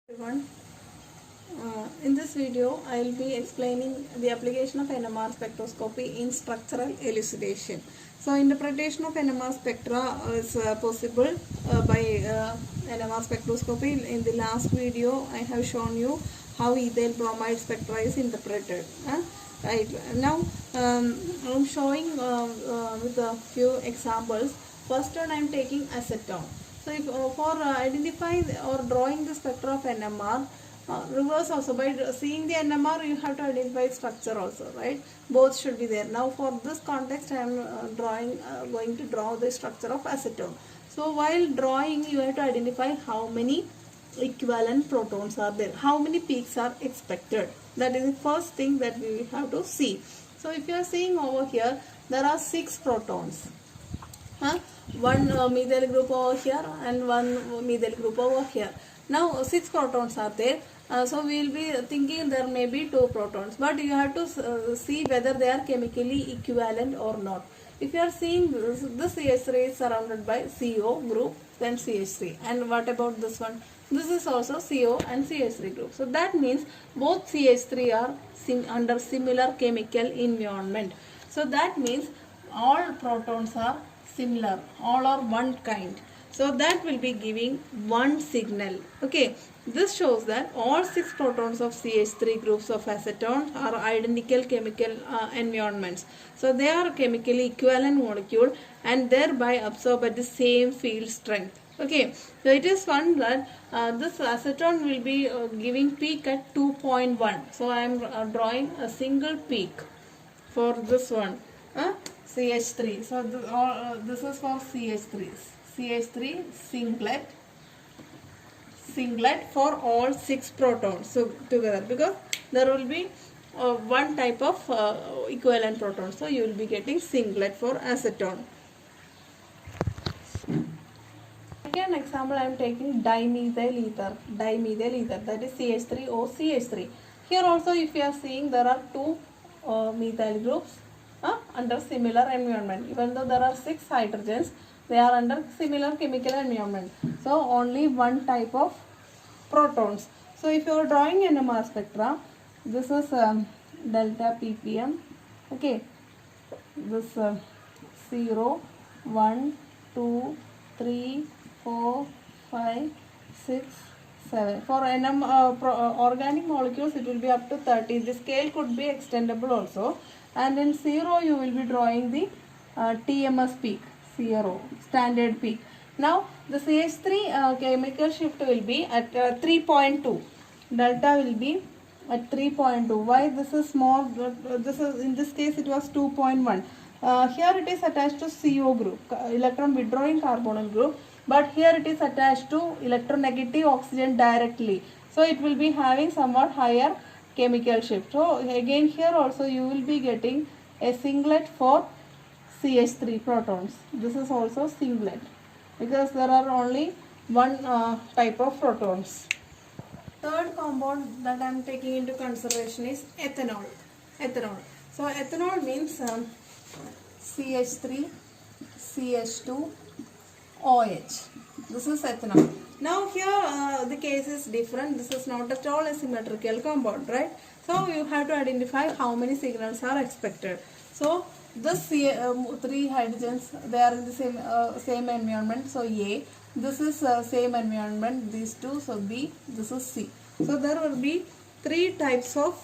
Everyone. In this video, I will be explaining the application of NMR spectroscopy in structural elucidation. So, interpretation of NMR spectra is possible by NMR spectroscopy. In the last video, I have shown you how ethyl bromide spectra is interpreted. Right now, I'm showing with a few examples. First one, I am taking acetone. So, if, for identifying or drawing the spectra of NMR, reverse also, by seeing the NMR you have to identify structure also, right? Both should be there. Now for this context I am going to draw the structure of acetone. So while drawing you have to identify how many equivalent protons are there, how many peaks are expected. That is the first thing that we have to see. So if you are seeing over here, there are 6 protons. One methyl group over here and one methyl group over here. Now 6 protons are there. So we will be thinking there may be 2 protons, but you have to see whether they are chemically equivalent or not. If you are seeing this CH3 is surrounded by CO group, then CH3. And what about this one? This is also CO and CH3 group. So that means both CH3 are under similar chemical environment. So that means all protons are similar, all are one kind. So that will be giving one signal. Okay, this shows that all 6 protons of CH3 groups of acetone are identical chemical environments. So they are chemically equivalent molecule and thereby absorb at the same field strength. Okay, so it is found that this acetone will be giving peak at 2.1. So I am drawing a single peak for this one. CH3. So this is for CH3. CH3 singlet for all 6 protons. So together, because there will be one type of equivalent proton. So you will be getting singlet for acetone. Second example, I am taking dimethyl ether. Dimethyl ether, that is CH3O CH3. Here also, if you are seeing, there are 2 methyl groups under similar environment. Even though there are 6 hydrogens, they are under similar chemical environment. So only one type of protons. So if you are drawing NMR spectra, this is delta ppm. Okay, this 0, 1, 2, 3, 4, 5, 6, 7. For organic molecules, it will be up to 30. The scale could be extendable also. And in 0, you will be drawing the TMS peak, 0, standard peak. Now, the CH3 chemical shift will be at 3.2. Delta will be at 3.2. Why this is small? This is, in this case, it was 2.1. Here it is attached to CO group, electron withdrawing carbonyl group. But here it is attached to electronegative oxygen directly. So it will be having somewhat higher chemical shift. So again here also you will be getting a singlet for CH3 protons. This is also singlet because there are only one type of protons. Third compound that I am taking into consideration is ethanol. Ethanol. So ethanol means CH3, CH2, OH. This is ethanol. Now here the case is different. This is not at all a symmetrical compound, right? So you have to identify how many signals are expected. So this 3 hydrogens, they are in the same environment. So A, this is same environment. These 2, so B, this is C. So there will be 3 types of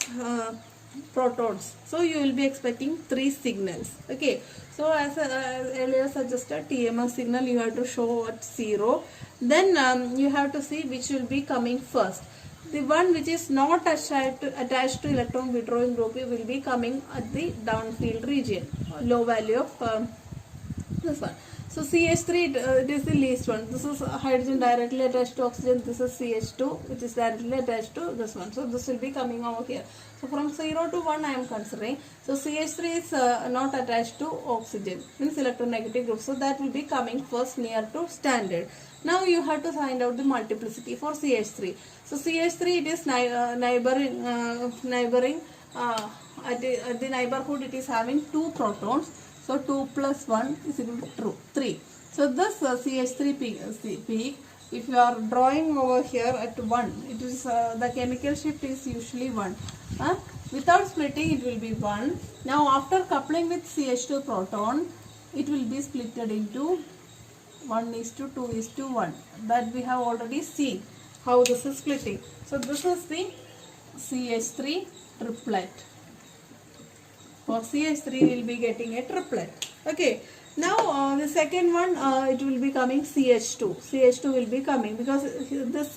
protons. So you will be expecting 3 signals. Okay. So as earlier suggested, TMS signal you have to show at 0. Then you have to see which will be coming first. The one which is not attached to electron withdrawing group will be coming at the downfield region, low value of this one. So CH3 it is the least one. This is hydrogen directly attached to oxygen. This is CH2 which is directly attached to this one. So this will be coming over here. So from 0 to 1 I am considering. So CH3 is not attached to oxygen, means electronegative group. So that will be coming first near to standard. Now you have to find out the multiplicity for CH3. So CH3 it is neighboring at the neighborhood it is having 2 protons. So 2 plus 1 is equal to 3. So this CH3 peak if you are drawing over here at 1, it is the chemical shift is usually 1. Without splitting it will be 1. Now after coupling with CH2 proton, it will be splitted into 1:2:1. That we have already seen how this is splitting. So this is the CH3 triplet. For CH3 we will be getting a triplet. Okay. Now the second one, it will be coming CH2. CH2 will be coming because this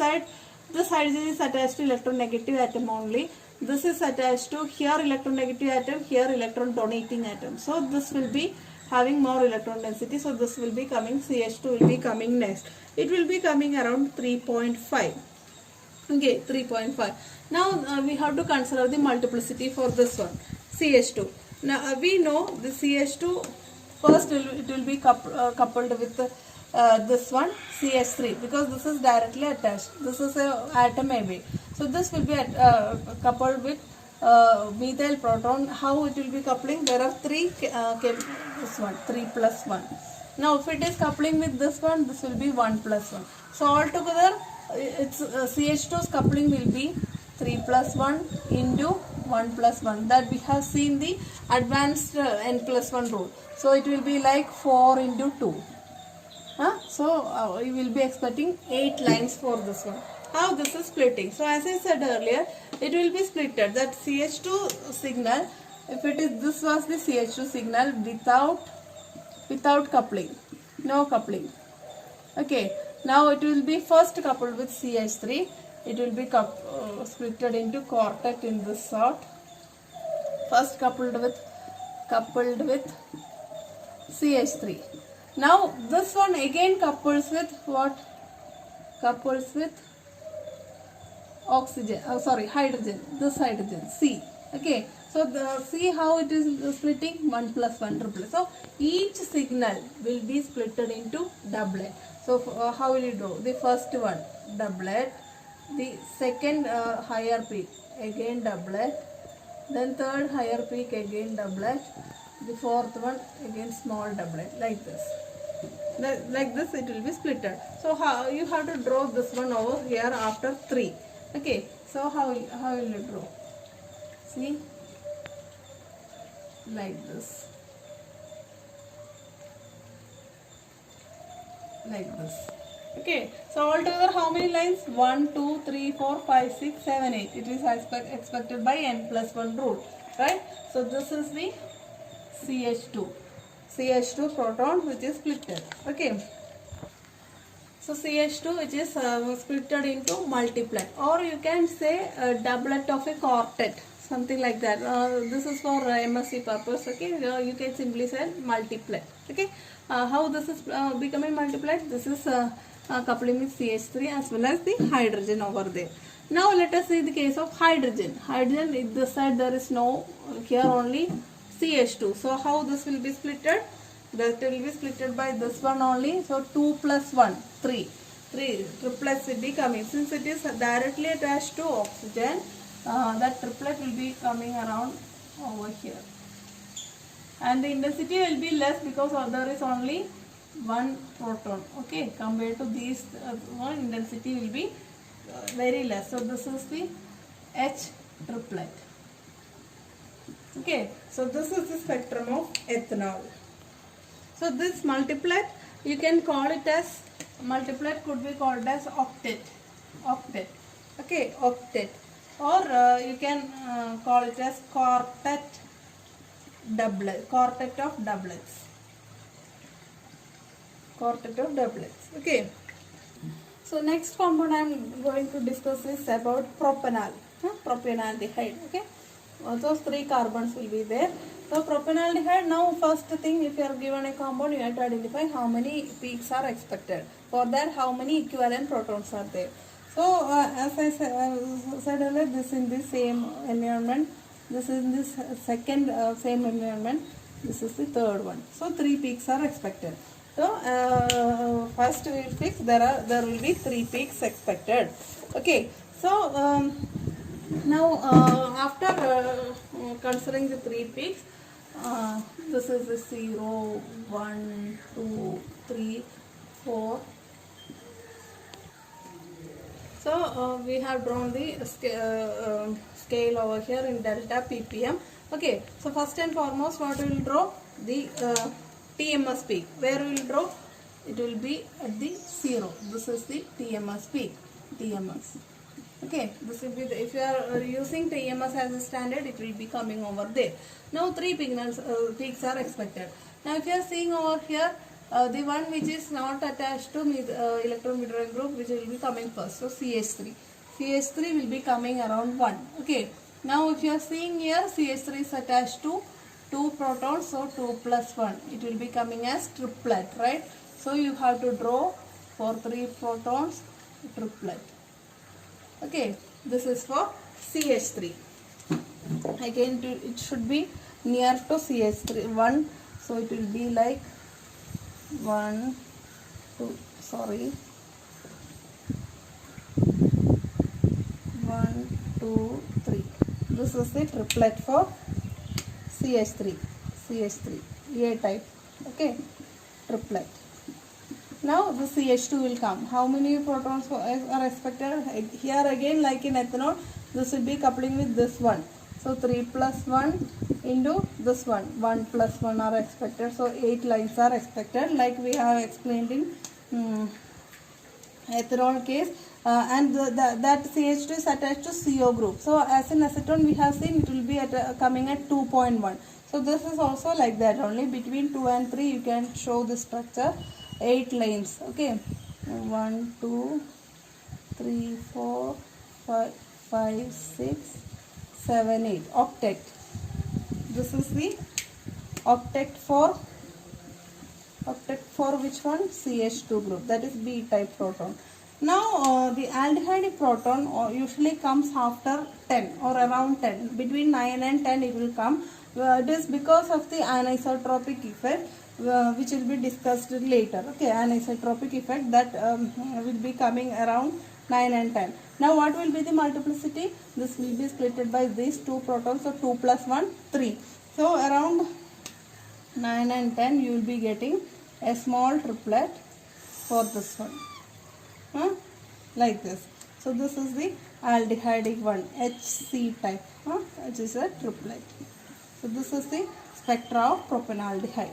hydrogen is attached to electronegative atom only. This is attached to here electronegative atom, here electron donating atom. So this will be having more electron density. So this will be coming, CH2 will be coming next. It will be coming around 3.5. Okay, 3.5. Now we have to consider the multiplicity for this one, CH2. Now we know the CH2, first it will be coupled with this one, CH3, because this is directly attached. This is a atom away. So this will be coupled with methyl proton. How it will be coupling? There are 3, this one, 3 plus 1. Now if it is coupling with this one, this will be 1 plus 1. So altogether, its CH2's coupling will be 3 plus 1 into 1 plus 1. That we have seen the advanced n plus 1 rule. So it will be like 4 into 2. So we will be expecting 8 lines for this one. How this is splitting? So as I said earlier, it will be splitted. That CH2 signal, if it is, this was the CH2 signal without coupling, no coupling. Okay. Now it will be first coupled with CH3. It will be splitted into quartet in this sort. First coupled with CH3. Now this one again couples with what? Couples with oxygen. Hydrogen. This hydrogen, C. Okay. So see how it is splitting? 1 plus 1 triplet. So each signal will be splitted into doublet. So how will you do? The first one, doublet. The second higher peak, again doublet. Then third higher peak, again doublet. The fourth one, again small doublet, like this. Like this it will be splitted. So how you have to draw this one over here after 3. Okay. So how will you draw? See? Like this. Like this. Okay, so altogether how many lines? 1, 2, 3, 4, 5, 6, 7, 8. It is expected by n plus 1 rule, right? So this is the CH2 proton which is splitted. Okay. So CH2 which is splitted into multiplet, or you can say a doublet of a quartet, something like that. This is for MSc purpose. Okay, you can simply say multiplet. Okay. How this is becoming multiplet? This is coupling with CH3 as well as the hydrogen over there. Now let us see the case of hydrogen. Hydrogen, in this side there is no, here only CH2. So how this will be splitted? That will be splitted by this one only. So 2 plus 1, 3. 3 triplets will be coming. Since it is directly attached to oxygen, that triplet will be coming around over here. And the intensity will be less because there is only one proton. Okay, compared to these one, intensity will be very less. So this is the H triplet. Okay, so this is the spectrum of ethanol. So this multiplet, you can call it as, multiplet could be called as octet. Okay, octet. Or you can call it as quartet of doublets. Okay. So next compound I am going to discuss is about propanol. Propanaldehyde. Okay. Those 3 carbons will be there. So propanaldehyde, now first thing, if you are given a compound, you have to identify how many peaks are expected. For that, how many equivalent protons are there. So as I said earlier, this in the same environment, this is in this second same environment, this is the third one. So 3 peaks are expected. So first we will fix, there will be 3 peaks expected. Okay. So now after considering the 3 peaks, this is the 0, 1, 2, 3, 4, So we have drawn the scale over here in delta ppm. Okay, so first and foremost, what we will draw? The TMS peak. Where we will draw? It will be at the 0. This is the TMS peak. TMS. Okay, this will be the, if you are using TMS as a standard, it will be coming over there. Now 3 peaks are expected. Now if you are seeing over here, the one which is not attached to electron withdrawing group, which will be coming first, so CH3. CH3 will be coming around 1. Okay, now if you are seeing here, CH3 is attached to 2 protons, so 2 plus 1. It will be coming as triplet, right? So you have to draw for 3 protons, triplet. Okay, this is for CH3. Again, it should be near to CH3 1, so it will be like 1 2 sorry 1 2 3. This is the triplet for CH3 A type. Okay, triplet. Now the CH2 will come. How many protons are expected? Here again, like in ethanol, this will be coupling with this one. So 3 plus 1 into this one. 1 plus 1 are expected. So 8 lines are expected, like we have explained in ethanol case. And that CH2 is attached to CO group. So as in acetone, we have seen it will be coming at 2.1. So this is also like that. Only between 2 and 3 you can show the structure. 8 lines. Okay, 1 2 3 4 5 6 7 8 octet. This is the octet for which one? CH2 group, that is B type proton. Now the aldehyde proton usually comes after 10 or around 10. Between 9 and 10 it will come. It is because of the anisotropic effect, which will be discussed later. Okay, anisotropic effect that will be coming around 9 and 10. Now what will be the multiplicity? This will be splitted by these 2 protons, so 2 plus 1 3. So around 9 and 10 you will be getting a small triplet for this one, like this. So this is the aldehydic one, HC type, which is a triplet. So this is the spectra of propanaldehyde.